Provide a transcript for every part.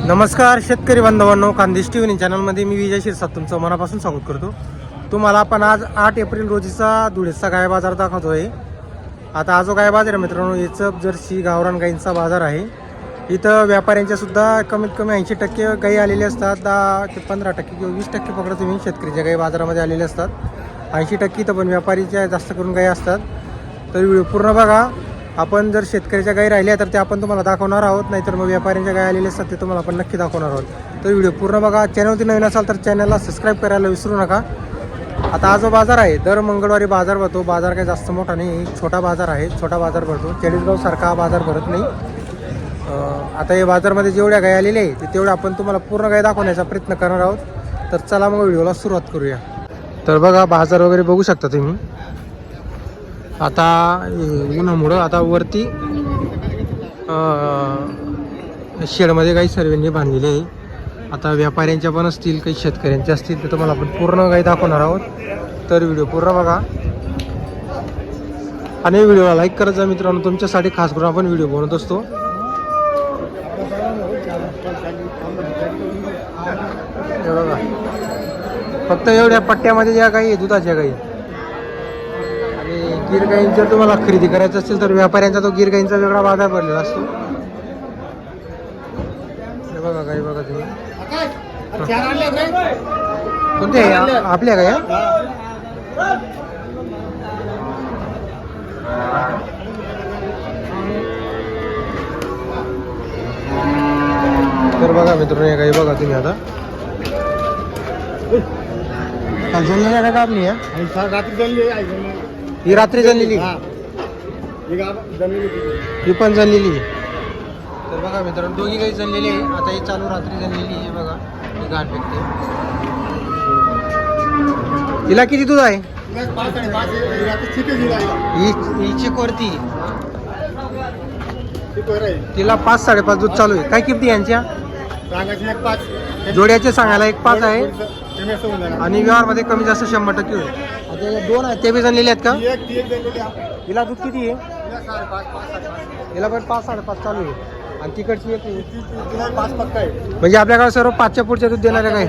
नमस्कार शेतकरी बांधवांनो, खानदेश टीव्ही चॅनलमध्ये मी विजय शिरसाट तुमचं मनापासून स्वागत करतो. तुम्हाला आपण आज 8 एप्रिल रोजीचा धुळेचा गाय बाजार दाखवतोय. आता हा जो गाय बाजार आहे मित्रांनो, एचप जर्सी गावरान गाईंचा बाजार आहे. इथं व्यापाऱ्यांच्या सुद्धा कमीत कमी 80% गायी आलेले असतात. 10 ते 15% किंवा 20% पकडा तुम्ही शेतकरीच्या गायी बाजारामध्ये आलेले असतात. 80% इथं पण व्यापारीच्या जास्त करून गायी असतात. तर व्हिडिओ पूर्ण बघा. आपण जर शेतकऱ्याच्या गायी राहिल्या तर ते आपण तुम्हाला दाखवणार आहोत, नाहीतर मग व्यापाऱ्यांच्या गायी आलेले असतात ते तुम्हाला आपण नक्की दाखवणार आहोत. तर व्हिडिओ पूर्ण बघा. चॅनलवरती नवीन असाल तर चॅनलला सबस्क्राईब करायला विसरू नका. आता हा जो बाजार आहे दर मंगळवारी बाजार भरतो. बाजार काही जास्त मोठा नाही, छोटा बाजार आहे. छोटा बाजार भरतो. चाळीसगाव सारखा बाजार भरत नाही. आता या बाजारमध्ये जेवढ्या गायी आलेल्या आहे ते तेवढ्या आपण तुम्हाला पूर्ण गाय दाखवण्याचा प्रयत्न करणार आहोत. तर चला मग व्हिडिओला सुरुवात करूया. तर बघा बाजार वगैरे बघू शकता तुम्ही. आता उन्हामुळं आता वरती शेडमध्ये काही सर्वांनी बांधलेले आहे. आता व्यापाऱ्यांच्या पण असतील, काही शेतकऱ्यांच्या असतील, तर तुम्हाला आपण पूर्ण काही दाखवणार आहोत. तर व्हिडिओ पूर्ण बघा आणि व्हिडिओला लाईक करत जा मित्रांनो. तुमच्यासाठी खास करून आपण व्हिडिओ बनवत असतो. हे बघा, फक्त एवढ्या पट्ट्यामध्ये ज्या गाई आहे दुधाच्या गाई. गिर गाईंचा जर तुम्हाला खरेदी करायचं असेल तर व्यापाऱ्यांचा तो गिर गाईंचा वेगळा बाजार भरलेला असतो. हे बघा गाई बघा तुम्ही. कोणते आपल्या गाया? तर बघा मित्रांनो, हे गाई बघा तुम्ही. आता जणलेल्या का आपली ही रात्री जणलेली, ही पण जणलेली. तर बघा मित्रांनो, दोघी काही जणलेली आहे. आता ही चालू रात्री जणलेली आहे. बघा ही गाठ फेकते. तिला किती दूध आहे? ही चिकवरती तिला 5-5.5 दूध चालू आहे. काय किमती यांच्या? जोड्याचे सांगायला 1.5 आहे आणि व्यवहारमध्ये कमी जास्त 100% होईल. आता दोन आहेत ते बी जणलेले आहेत का? हिला दूध किती आहे? हिला पण 5-5.5 चालू आहे. आणि तिकडची एक म्हणजे आपल्याकडे सर्व 5च्या पुढच्या दूध देणाऱ्या काय?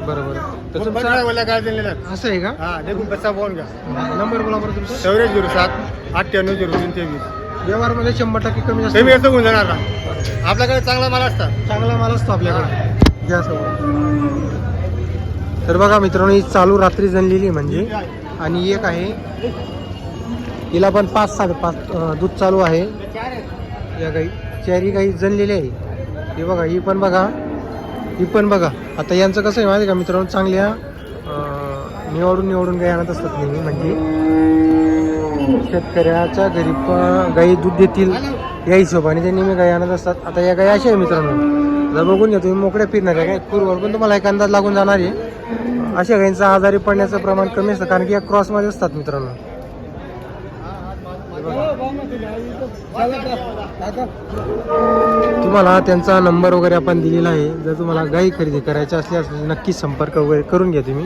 बरोबर. तर तुमचा असं आहे का? नंबर बोला बरं तुमचा. 9407980323. व्यवहारमध्ये 100% कमी जास्त होऊन जाणार. आपल्याकडे चांगला माल असतात. चांगला माल असतो आपल्याकडे. घ्या सगळं. तर बघा मित्रांनो, ही चालू रात्री जणलेली म्हणजे. आणि एक आहे हिला पण 5-5.5 दूध चालू आहे. या गाई चारी गाई जणलेली आहे. हे बघा, ही पण बघा, ही पण बघा. आता यांचं कसं आहे माहिती का मित्रांनो, चांगल्या निवडून गाई आणत असतात नेहमी. म्हणजे शेतकऱ्याच्या घरी पण गाई दूध देतील या हिशोबाने ते नेहमी गाई आणत असतात. आता या गाई अशा आहे मित्रांनो, जर बघून घ्या तुम्ही, मोकळ्या फिरणार आहे काय पूर्वर पण तुम्हाला एक अंदाज लागून जाणार आहे. अशा गाईंचा आजारी पडण्याचं प्रमाण कमी असतं, कारण की या क्रॉसमध्ये असतात मित्रांनो. तुम्हाला त्यांचा नंबर वगैरे आपण दिलेला आहे. जर तुम्हाला गाई खरेदी करायची असल्यास नक्की संपर्क वगैरे करून घ्या तुम्ही.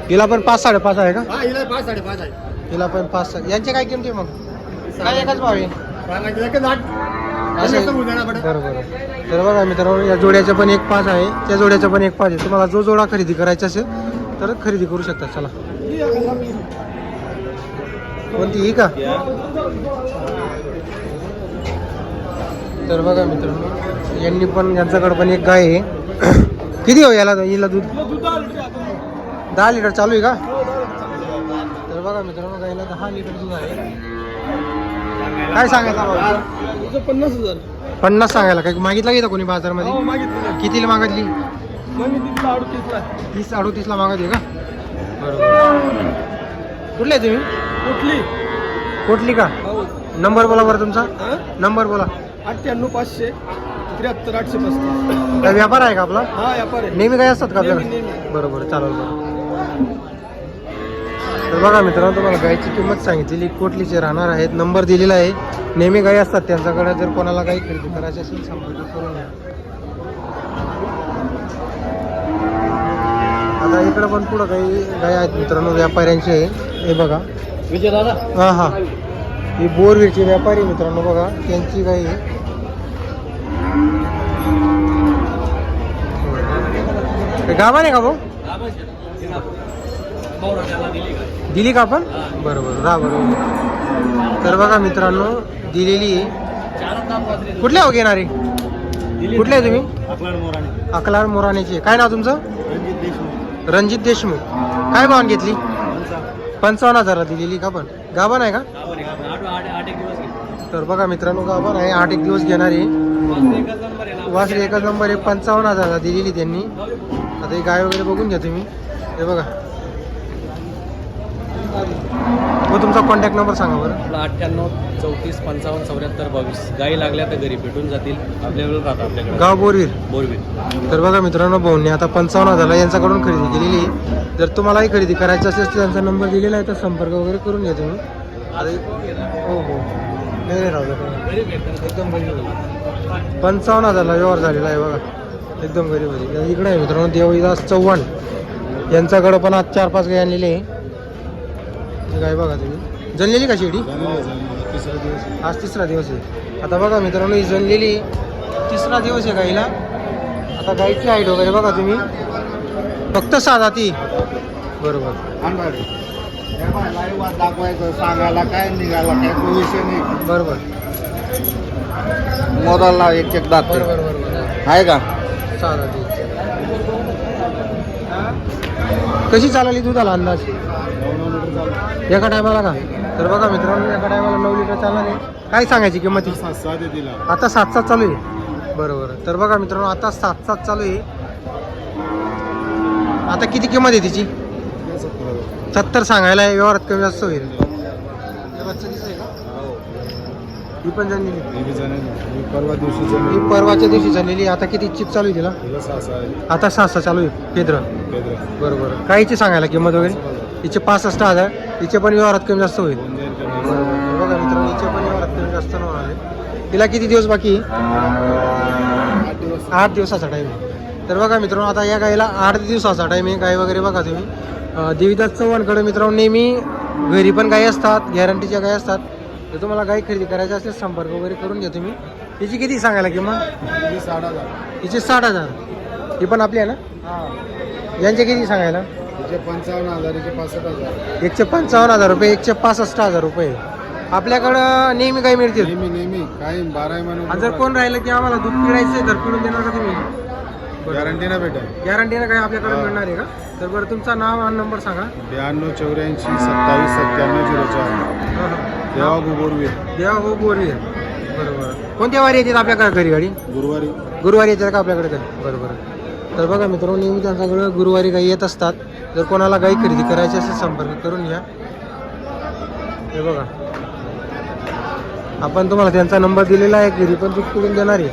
हिला पण 5-5.5 आहे का? हिला पण 5. यांच्या काय किमती मग? काय एकच भाव आहे? बरोबर. तर बघा मित्रांनो, या जोड्याच्या पण 1.5 आहे, त्या जोड्याच्या पण 1.5 आहे. तुम्हाला जो जोडा खरेदी करायचा असेल तर खरेदी करू शकता. चला, कोणती ही का? तर बघा मित्रांनो, यांनी पण, यांच्याकडे पण एक गाय आहे. किती हो याला? हिला दूध 10 लिटर चालू आहे का? तर बघा मित्रांनो, गायला 10 लिटर दूध आहे. काय सांगायचं भाऊ? 50,000. 50 सांगायला. काय मागितला घेता कोणी बाजारमध्ये? कितीला मागितली? 30-38ला मागत आहे का? बरोबर. कुठले तुम्ही? कुठली का? नंबर बोला बरं तुमचा. नंबर बोला. 98-500-73-835. काय व्यापार आहे का आपला? हा, व्यापार आहे. नेहमी काय असतात का आपल्याला? बरोबर, चालेल. तर बघा मित्रांनो, तुम्हाला गायची किंमत सांगितलेली, कोटलीचे राहणार आहेत. नंबर दिलेला आहे. नेहमी गाई असतात त्यांच्याकडे. जर कोणाला गाई खरेदी करायची असेल संपर्क करून घ्या. आता इकडं पण पुढं काही गाय आहेत मित्रांनो, व्यापाऱ्यांचे. हे बघा. विजय दादा. हां. ही बोरवीरची व्यापारी मित्रांनो बघा, त्यांची गाई आहे. हे गाभण आहे का भाऊ? दिली का आपण? बरोबर, बरोबर. तर बघा मित्रांनो, दिलेली आहे. कुठल्या हो घेणार आहे? कुठले आहे तुम्ही? अकलाड मोराण्याची. काय नाव तुमचं? रणजित देशमुख. काय भावान घेतली? 55,000 दिलेली का? पण गाभण आहे का? तर बघा मित्रांनो, गाभण आहे, 8 एक दिवस घेणार आहे. वासरी एकच नंबर आहे. 55,000 दिलेली त्यांनी. आता ही गाय वगैरे बघून घ्या तुम्ही. हे बघा. मग तुमचा कॉन्टॅक्ट नंबर सांगा बरं. आपला 98 34 55 74 22. गाई लागल्या तर घरी भेटून जातील. अवेलेबल राहतात आपल्याकडे. गाव बोरवीर. बोरवीर. तर बघा मित्रांनो, भाऊंनी आता 55,000 यांच्याकडून खरेदी केलेली आहे. जर तुम्हालाही खरेदी करायची असेल तर त्यांचा नंबर दिलेला आहे, तर संपर्क वगैरे करून घ्या तुम्ही. हो हो, नाही राहू एकदम गरीब. 55,000 व्यवहार झालेला आहे बघा, एकदम गरीब आहे. इकडे आहे मित्रांनो देवदास चव्हाण, यांच्याकडं पण आज 4-5 गाय आणलेली आहे. गाय बघा तुम्ही. जनलेली का शेडी? आज 3रा दिवस आहे. आता बघा मित्रांनो, ही जनलेली 3रा दिवस आहे गाईला. आता गाईची हाईट वगैरे बघा तुम्ही, फक्त 6 जाती. बरोबर. दाखवायचं, सांगायला काय निघाला काय विषय नाही. बरोबर मोराला एक दात बरोबर बरोबर आहे का? 6 जाती. कशी चालली दुधाला अंदाज एका टायमाला का? तर बघा मित्रांनो, एका टायमाला 9 लिटर चालणार आहे. काय सांगायची किंमत? आता 7-7 चालू आहे. बरोबर. तर बघा मित्रांनो, आता 7-7 चालू आहे. आता किती किंमत आहे तिची? 70 सांगायला आहे. व्यवहारात कमी जास्त होईल. ही पण झालेली, ही परवाच्या दिवशी झालेली. आता किती चिप चालू आहे तिला? आता 6 चालू आहे. पेद्र. बरोबर. काहीची सांगायला किंमत वगैरे? हिचे 65,000. हिचे पण व्यवहारात कमी जास्त होईल. बघा मित्रांनो, हिचे पण व्यवहारात कमी जास्त होणार आहे. तिला किती दिवस बाकी? 8 दिवसाचा टाईम आहे. तर बघा मित्रांनो, आता या गाईला 8 दिवसाचा टाईम आहे. गाय वगैरे बघा तुम्ही. देवीदास चव्हाणकडे मित्रांनो नेहमी घरी पण गाई असतात, गॅरंटीच्या गाई असतात. तर तुम्हाला गाई खरेदी करायची असेल संपर्क वगैरे करून घ्या तुम्ही. हिची किती सांगायला किंमत? हिचे 60,000. ही पण आपली आहे ना? यांचे किती सांगायला? 55,000, 65,000. एकशे 55,000 रुपये, 165,000 रुपये. आपल्याकडं नेहमी गाई मिळतील. नेहमी काही 12 महिने. आणि जर कोण राहिलं की आम्हाला दूध पिळायचं तर पिळून देणार का तुम्ही? गॅरंटी ना भेटेल. गॅरंटीनं काय आपल्याकडे मिळणार आहे का? तर बरं, तुमचा नाव आणि नंबर सांगा. 92 84 27 97 04. देवा बोरवीर. देवा हो बोरवीर. बरोबर. कोणत्या वारी येतात आपल्याकडे घरी गाडी? गुरुवारी येतात का आपल्याकडे घरी? बरोबर. तर बघा मित्रांनो, नेहमी त्यांच्याकडे गुरुवारी गाई येत असतात. जर कोणाला गाई खरेदी करायची असेल संपर्क करून घ्या. हे बघा, आपण तुम्हाला त्यांचा नंबर दिलेला आहे. घरी पण दूध पिळून देणार आहे.